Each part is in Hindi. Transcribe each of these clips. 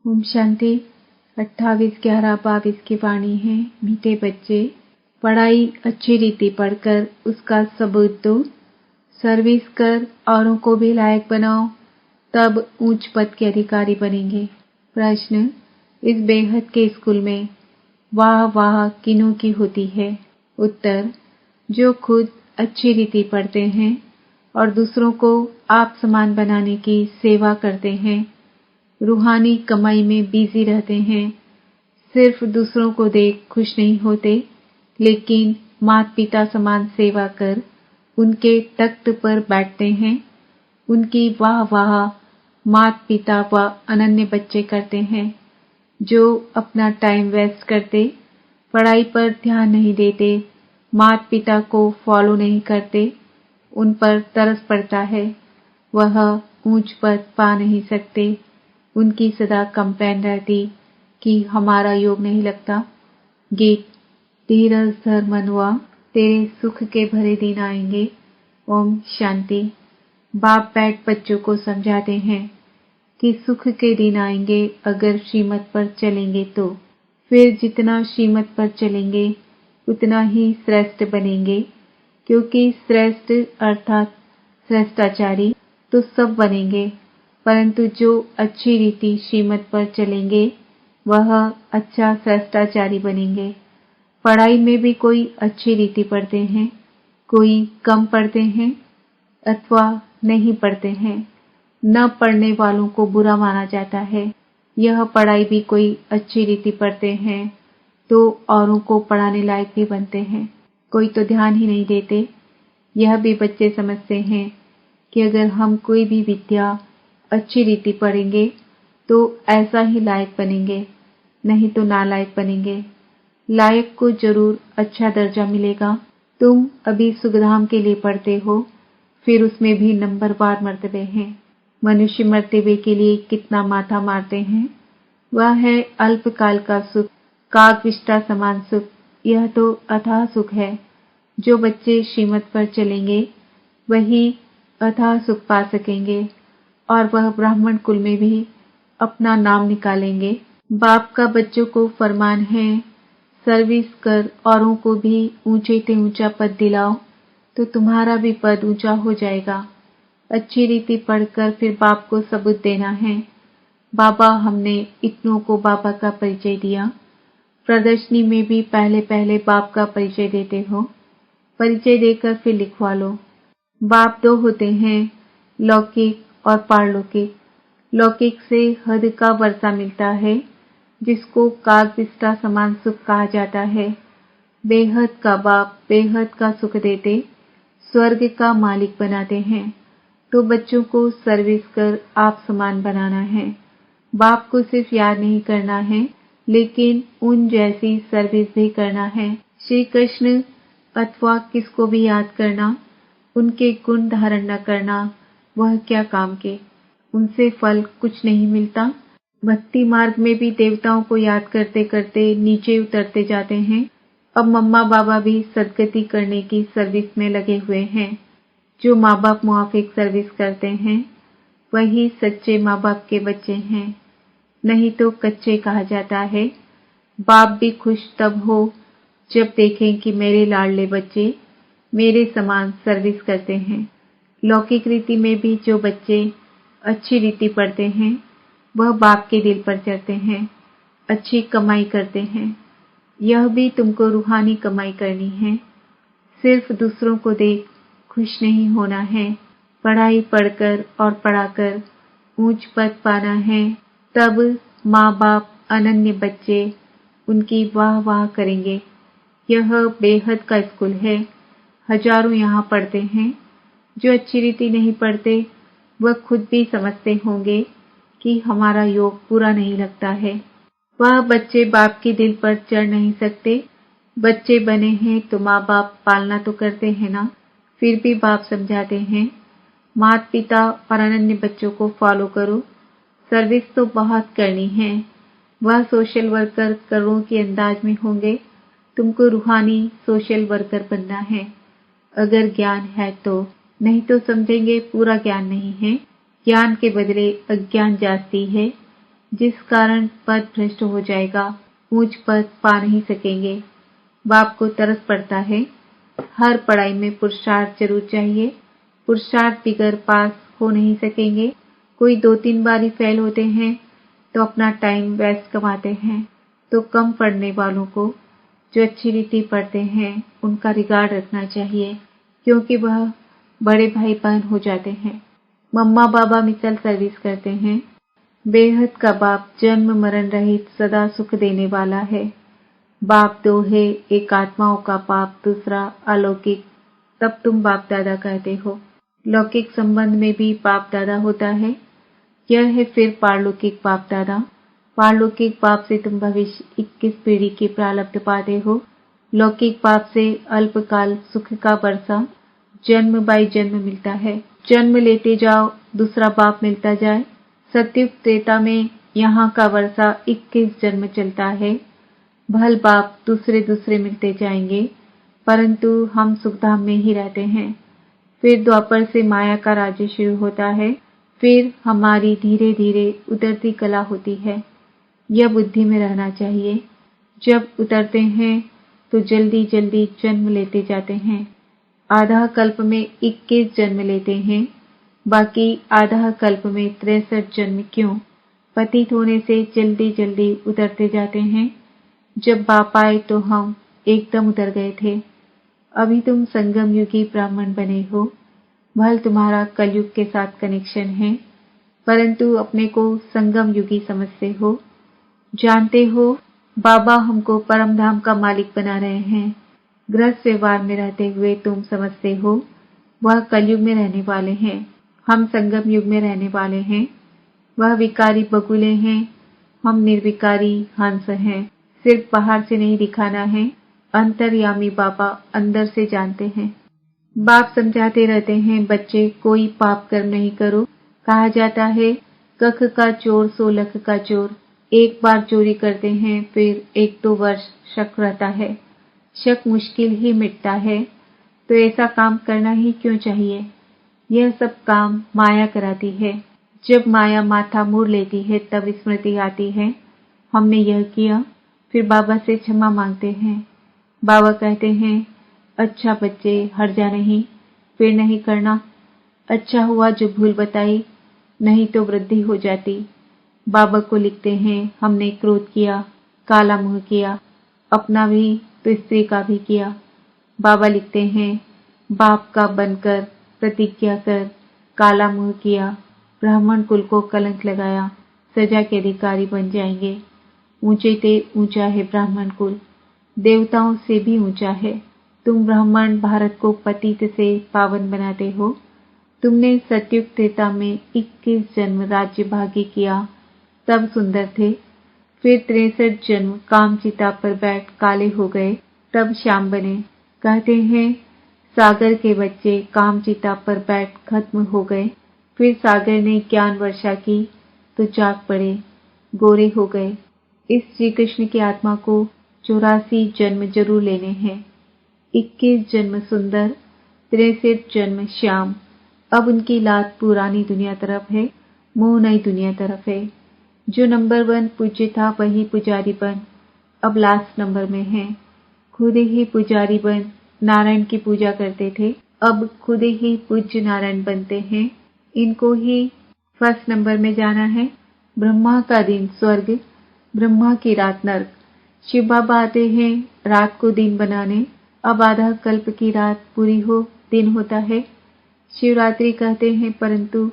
ओम शांति। 28/11/22 की वाणी है। मीठे बच्चे, पढ़ाई अच्छी रीति पढ़कर उसका सबूत दो, सर्विस कर औरों को भी लायक बनाओ, तब ऊंच पद के अधिकारी बनेंगे। प्रश्न, इस बेहद के स्कूल में वाह वाह किनों की होती है? उत्तर, जो खुद अच्छी रीति पढ़ते हैं और दूसरों को आप समान बनाने की सेवा करते हैं, रूहानी कमाई में बिजी रहते हैं, सिर्फ दूसरों को देख खुश नहीं होते, लेकिन माता पिता समान सेवा कर उनके तख्त पर बैठते हैं, उनकी वाह वाह माता पिता व अनन्य बच्चे करते हैं। जो अपना टाइम वेस्ट करते, पढ़ाई पर ध्यान नहीं देते, माता पिता को फॉलो नहीं करते, उन पर तरस पड़ता है, वह ऊंच पद पा नहीं सकते। उनकी सदा कंप्लेन रहती कि हमारा योग नहीं लगता। गीत, धीरज धर मनुआ, तेरे सुख के भरे दिन आएंगे। ओम शांति। बाप बैठ बच्चों को समझाते हैं कि सुख के दिन आएंगे अगर श्रीमत पर चलेंगे तो। फिर जितना श्रीमत पर चलेंगे उतना ही श्रेष्ठ बनेंगे, क्योंकि श्रेष्ठ अर्थात श्रेष्ठाचारी तो सब बनेंगे, परंतु जो अच्छी रीति श्रीमत पर चलेंगे वह अच्छा श्रेष्ठाचारी बनेंगे। पढ़ाई में भी कोई अच्छी रीति पढ़ते हैं, कोई कम पढ़ते हैं अथवा नहीं पढ़ते हैं। न पढ़ने वालों को बुरा माना जाता है। यह पढ़ाई भी कोई अच्छी रीति पढ़ते हैं तो औरों को पढ़ाने लायक भी बनते हैं, कोई तो ध्यान ही नहीं देते। यह भी बच्चे समझते हैं कि अगर हम कोई भी विद्या अच्छी रीति पढ़ेंगे तो ऐसा ही लायक बनेंगे, नहीं तो नालायक बनेंगे। लायक को जरूर अच्छा दर्जा मिलेगा। तुम अभी सुखधाम के लिए पढ़ते हो, फिर उसमें भी नंबरवार मर्तबे हैं। मनुष्य मर्तबे के लिए कितना माथा मारते हैं, वह है अल्पकाल का सुख, कागविष्टा समान सुख। यह तो अथाह सुख है। जो बच्चे श्रीमत पर चलेंगे वही अथाह सुख पा सकेंगे और वह ब्राह्मण कुल में भी अपना नाम निकालेंगे। बाप का बच्चों को फरमान है, सर्विस कर औरों को भी ऊंचे से ऊंचा पद दिलाओ तो तुम्हारा भी पद ऊंचा हो जाएगा। अच्छी रीति पढ़कर फिर बाप को सबूत देना है। बाबा, हमने इतनों को बाबा का परिचय दिया। प्रदर्शनी में भी पहले पहले बाप का परिचय देते हो, परिचय देकर फिर लिखवा लो। बाप दो होते हैं, लौकिक और पारलौकिक। लौकिक से हद का वर्षा मिलता है, जिसको कागविष्टा समान सुख कहा जाता है। बेहद का बाप बेहद का सुख देते, स्वर्ग का मालिक बनाते हैं। तो बच्चों को सर्विस कर आप समान बनाना है। बाप को सिर्फ याद नहीं करना है, लेकिन उन जैसी सर्विस भी करना है। श्री कृष्ण अथवा किसको भी याद करना, उनके गुण धारण न करना, वह क्या काम के। उनसे फल कुछ नहीं मिलता। भक्ति मार्ग में भी देवताओं को याद करते करते नीचे उतरते जाते हैं। अब मम्मा बाबा भी सदगति करने की सर्विस में लगे हुए हैं। जो माँ बाप मुआफिक सर्विस करते हैं वही सच्चे माँ बाप के बच्चे हैं, नहीं तो कच्चे कहा जाता है। बाप भी खुश तब हो जब देखें कि मेरे लाडले बच्चे मेरे समान सर्विस करते हैं। लौकिक रीति में भी जो बच्चे अच्छी रीति पढ़ते हैं वह बाप के दिल पर चढ़ते हैं, अच्छी कमाई करते हैं। यह भी तुमको रूहानी कमाई करनी है। सिर्फ दूसरों को देख खुश नहीं होना है। पढ़ाई पढ़कर और पढ़ाकर ऊंच पद पाना है, तब माँ बाप अनन्य बच्चे उनकी वाह वाह करेंगे। यह बेहद का स्कूल है। हजारों यहाँ पढ़ते हैं। जो अच्छी रीति नहीं पढ़ते वह खुद भी समझते होंगे कि हमारा योग पूरा नहीं लगता है। वह बच्चे बाप के दिल पर चढ़ नहीं सकते। बच्चे बने हैं तो माँ बाप पालना तो करते हैं ना। फिर भी बाप समझाते हैं, माता पिता और अनन्य बच्चों को फॉलो करो। सर्विस तो बहुत करनी है। वह सोशल वर्कर करोड़ों के अंदाज में होंगे, तुमको रूहानी सोशल वर्कर बनना है। अगर ज्ञान है तो, नहीं तो समझेंगे पूरा ज्ञान नहीं है। ज्ञान के बदले अज्ञान जास्ती है। जिस कारण पद भ्रष्ट हो जाएगा, ऊंच पद पा नहीं सकेंगे। बाप को तरस पड़ता है। हर पढ़ाई में पुरुषार्थ जरूर चाहिए। पुरुषार्थ बिगर पास हो नहीं सकेंगे। कोई 2-3 बार ही फेल होते हैं तो अपना टाइम वेस्ट कमाते हैं। तो कम पढ़ने वालों को, जो अच्छी रीति पढ़ते हैं, उनका रिगार्ड रखना चाहिए, क्योंकि वह बड़े भाई बहन हो जाते हैं। मम्मा बाबा मिसल सर्विस करते हैं। बेहद का बाप जन्म मरण रहित सदा सुख देने वाला है। बाप दो है, एक आत्माओं का बाप, दूसरा अलौकिक, तब तुम बाप दादा कहते हो। लौकिक संबंध में भी बाप दादा होता है। यह है फिर पारलौकिक बाप दादा। पारलौकिक बाप से तुम भविष्य 21 पीढ़ी की प्रारब्ध पाते हो। लौकिक बाप से अल्पकाल सुख का वर्षा जन्म बाई जन्म मिलता है। जन्म लेते जाओ, दूसरा बाप मिलता जाए। सत्युग त्रेता में यहाँ का वर्षा 21 जन्म चलता है। भल बाप दूसरे दूसरे मिलते जाएंगे, परंतु हम सुखधाम में ही रहते हैं। फिर द्वापर से माया का राज्य शुरू होता है। फिर हमारी धीरे धीरे उतरती कला होती है। यह बुद्धि में रहना चाहिए। जब उतरते हैं तो जल्दी जल्दी जन्म लेते जाते हैं। आधा कल्प में 21 जन्म लेते हैं, बाकी आधा कल्प में 63 जन्म क्यों? पतित होने से जल्दी जल्दी उतरते जाते हैं। जब बाप आए तो हम एकदम उतर गए थे। अभी तुम संगम युगी ब्राह्मण बने हो। भल तुम्हारा कलयुग के साथ कनेक्शन है, परंतु अपने को संगम युगी समझते हो। जानते हो बाबा हमको परम धाम का मालिक बना रहे हैं। गृहस्थ व्यवहार में रहते हुए तुम समझते हो वह कलयुग में रहने वाले हैं, हम संगम युग में रहने वाले हैं। वह विकारी बगुले हैं, हम निर्विकारी हंस हैं। सिर्फ बाहर से नहीं दिखाना है, अंतर्यामी बाबा अंदर से जानते हैं। बाप समझाते रहते हैं, बच्चे कोई पाप कर्म नहीं करो। कहा जाता है कख का चोर 100 लाख का चोर। एक बार चोरी करते हैं, फिर 1-2 वर्ष शक रहता है। शक मुश्किल ही मिटता है, तो ऐसा काम करना ही क्यों चाहिए? यह सब काम माया कराती है। जब माया माथा मोड़ लेती है तब स्मृति आती है, हमने यह किया। फिर बाबा से क्षमा मांगते हैं। बाबा कहते हैं, अच्छा बच्चे हर्जा नहीं, फिर नहीं करना। अच्छा हुआ जो भूल बताई, नहीं तो वृद्धि हो जाती। बाबा को लिखते हैं, हमने क्रोध किया, काला मुंह किया, अपना भी तो स्त्री का भी किया। बाबा लिखते हैं, बाप का बनकर प्रतिज्ञा कर, काला मुंह किया, ब्राह्मण कुल को कलंक लगाया, सजा के अधिकारी बन जाएंगे। ऊंचे ते ऊंचा है ब्राह्मण कुल, देवताओं से भी ऊंचा है। तुम ब्राह्मण भारत को पतित से पावन बनाते हो। तुमने सतयुग त्रेता में 21 जन्म राज्य भागी किया, तब सुंदर थे। फिर 63 जन्म काम चिता पर बैठ काले हो गए, तब श्याम बने। कहते हैं सागर के बच्चे काम चिता पर बैठ खत्म हो गए। फिर सागर ने ज्ञान वर्षा की तो जाग पड़े, गोरे हो गए। इस श्री कृष्ण की आत्मा को 84 जन्म जरूर लेने हैं। 21 जन्म सुंदर, 63 जन्म श्याम। अब उनकी लात पुरानी दुनिया तरफ है, मोह नई दुनिया तरफ है। जो नंबर 1 पूज्य था वही पुजारी बन, अब लास्ट नंबर में है। खुद ही पुजारी बन नारायण की पूजा करते थे, अब खुद ही पूज्य नारायण बनते हैं। इनको ही फर्स्ट नंबर में जाना है। ब्रह्मा का दिन स्वर्ग, ब्रह्मा की रात नर्क। शिव बाबा आते हैं रात को दिन बनाने। अब आधा कल्प की रात पूरी हो दिन होता है। शिवरात्रि कहते हैं, परंतु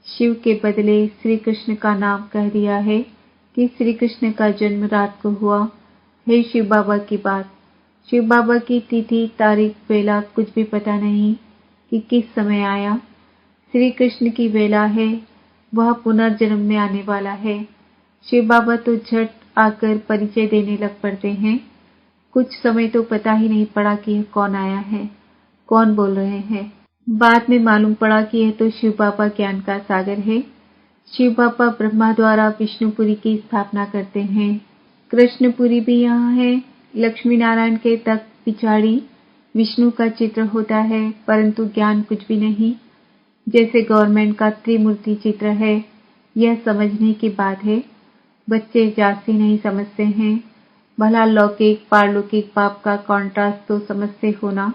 शिव के बदले श्री कृष्ण का नाम कह दिया है कि श्री कृष्ण का जन्म रात को हुआ है। शिव बाबा की बात, शिव बाबा की तिथि तारीख वेला कुछ भी पता नहीं कि किस समय आया। श्री कृष्ण की वेला है, वह पुनर्जन्म में आने वाला है। शिव बाबा तो झट आकर परिचय देने लग पड़ते हैं। कुछ समय तो पता ही नहीं पड़ा कि यह कौन आया है, कौन बोल रहे हैं। बाद में मालूम पड़ा कि यह तो शिव बाबा ज्ञान का सागर है। शिव बाबा ब्रह्मा द्वारा विष्णुपुरी की स्थापना करते हैं। कृष्णपुरी भी यहाँ है। लक्ष्मी नारायण के तक पिछाड़ी विष्णु का चित्र होता है, परंतु ज्ञान कुछ भी नहीं। जैसे गवर्नमेंट का त्रिमूर्ति चित्र है, यह समझने की बात है। बच्चे जाति नहीं समझते हैं, भला लौकिक पारलौकिक पाप का कॉन्ट्रास्ट तो समझते हो ना।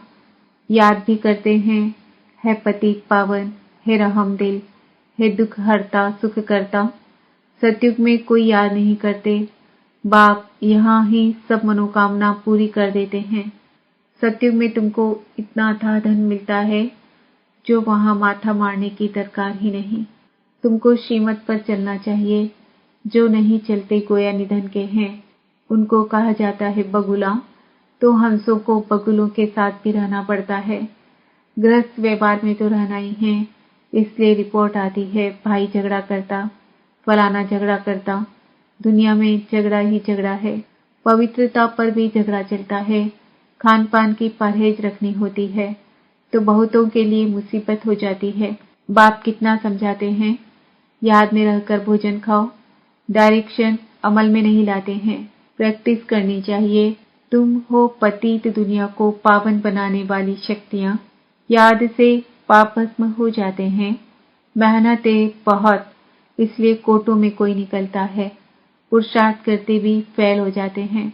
याद भी करते हैं, है पतित पावन, है रहम दिल, है दुख हरता सुख करता। सतयुग में कोई याद नहीं करते, बाप यहाँ ही सब मनोकामना पूरी कर देते हैं। सतयुग में तुमको इतना अथाह धन मिलता है जो वहां माथा मारने की दरकार ही नहीं। तुमको श्रीमत पर चलना चाहिए। जो नहीं चलते गोया निधन के हैं, उनको कहा जाता है बगुला। तो हंसों को बगुलों के साथ भी रहना पड़ता है। गृहस्थ व्यवहार में तो रहना ही है, इसलिए रिपोर्ट आती है भाई झगड़ा करता, फलाना झगड़ा करता। दुनिया में झगड़ा ही झगड़ा है। पवित्रता पर भी झगड़ा चलता है। खान पान की परहेज रखनी होती है तो बहुतों के लिए मुसीबत हो जाती है। बाप कितना समझाते हैं, याद में रहकर भोजन खाओ। डायरेक्शन अमल में नहीं लाते हैं, प्रैक्टिस करनी चाहिए। तुम हो पतित दुनिया को पावन बनाने वाली शक्तियां। याद से पाप भस्म हो जाते हैं। मेहनत बहुत, इसलिए कोटों में कोई निकलता है। पुरुषार्थ करते भी फेल हो जाते हैं।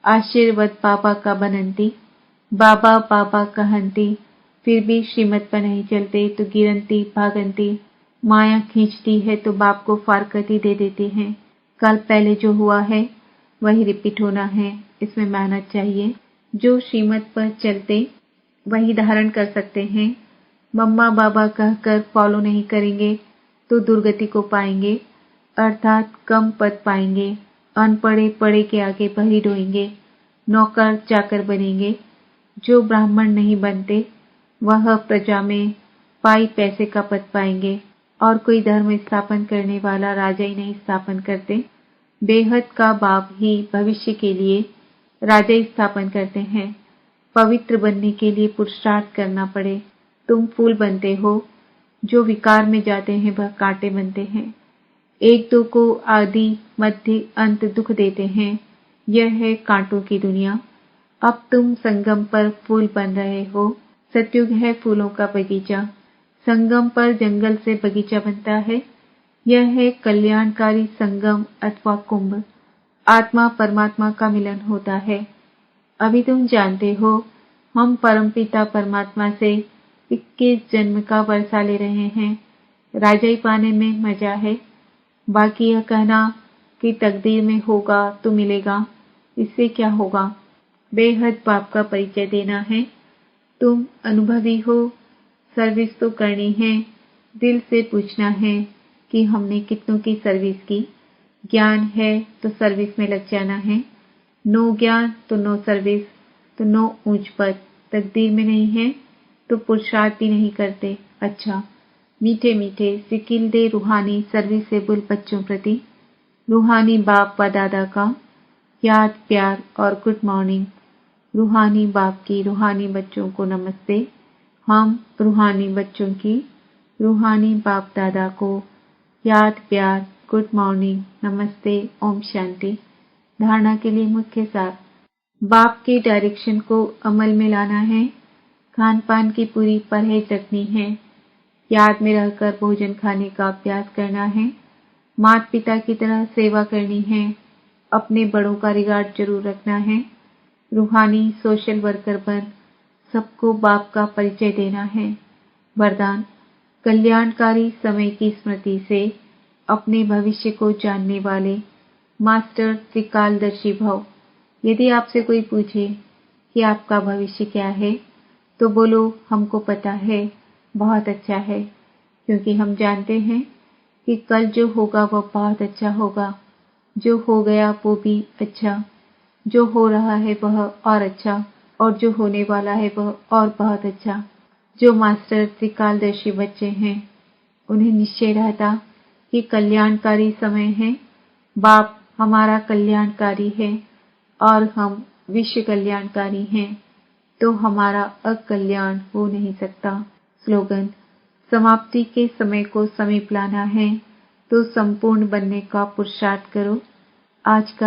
आशीर्वाद बाबा का बनंती, बाबा बाबा कहंती, फिर भी श्रीमत पर नहीं चलते तो गिरंती भागंती। माया खींचती है तो बाप को फारकती दे देते हैं। कल पहले जो हुआ है वही रिपीट होना है, इसमें मेहनत चाहिए। जो श्रीमत पर चलते वही धारण कर सकते हैं। मम्मा बाबा कहकर फॉलो नहीं करेंगे तो दुर्गति को पाएंगे, अर्थात कम पद पाएंगे। अनपढ़े पढ़े के आगे बही ढोएंगे, नौकर चाकर बनेंगे। जो ब्राह्मण नहीं बनते वह प्रजा में पाई पैसे का पद पाएंगे, और कोई धर्म स्थापन करने वाला राजा ही नहीं स्थापन करते। बेहद का बाप ही भविष्य के लिए राजा स्थापन करते हैं। पवित्र बनने के लिए पुरुषार्थ करना पड़े। तुम फूल बनते हो, जो विकार में जाते हैं वह कांटे बनते हैं। एक दो को आदि मध्य अंत दुख देते हैं। यह है कांटों की दुनिया। अब तुम संगम पर फूल बन रहे हो। सतयुग है फूलों का बगीचा। संगम पर जंगल से बगीचा बनता है। यह है कल्याणकारी संगम अथवा कुंभ। आत्मा परमात्मा का मिलन होता है। अभी तुम जानते हो, हम परमपिता परमात्मा से 21 जन्म का वर्षा ले रहे हैं। राजाई पाने में मजा है। बाकी यह कहना कि तकदीर में होगा तो मिलेगा, इससे क्या होगा। बेहद बाप का परिचय देना है। तुम अनुभवी हो, सर्विस तो करनी है। दिल से पूछना है कि हमने कितनों की सर्विस की। ज्ञान है तो सर्विस में लग जाना है। नो ज्ञान तो नो सर्विस, तो नो ऊंच पद। तकदीर में नहीं है तो पुरुषार्थ भी नहीं करते। अच्छा, मीठे मीठे सिकिल दे रूहानी सर्विसेबल बच्चों प्रति रूहानी बाप व दादा का याद प्यार और गुड मॉर्निंग। रूहानी बाप की रूहानी बच्चों को नमस्ते। हम रूहानी बच्चों की रूहानी बाप दादा को याद प्यार गुड मॉर्निंग नमस्ते ओम शांति। धारणा के लिए मुख्य सार, बाप के डायरेक्शन को अमल में लाना है। खान पान की पूरी परहेज रखनी है। याद में रहकर भोजन खाने का अभ्यास करना है। माता पिता की तरह सेवा करनी है। अपने बड़ों का रिगार्ड जरूर रखना है। रूहानी सोशल वर्कर बन सबको बाप का परिचय देना है। वरदान, कल्याणकारी समय की स्मृति से अपने भविष्य को जानने वाले मास्टर त्रिकालदर्शी भव। यदि आपसे कोई पूछे कि आपका भविष्य क्या है तो बोलो हमको पता है, बहुत अच्छा है, क्योंकि हम जानते हैं कि कल जो होगा वह बहुत अच्छा होगा। जो हो गया वो भी अच्छा, जो हो रहा है वह और अच्छा, और जो होने वाला है वह और बहुत अच्छा। जो मास्टर त्रिकालदर्शी बच्चे हैं उन्हें निश्चय रहता कि कल्याणकारी समय है। बाप हमारा कल्याणकारी है और हम विश्व कल्याणकारी हैं, तो हमारा अकल्याण हो नहीं सकता। स्लोगन, समाप्ति के समय को समीप लाना है तो संपूर्ण बनने का पुरुषार्थ करो। आज का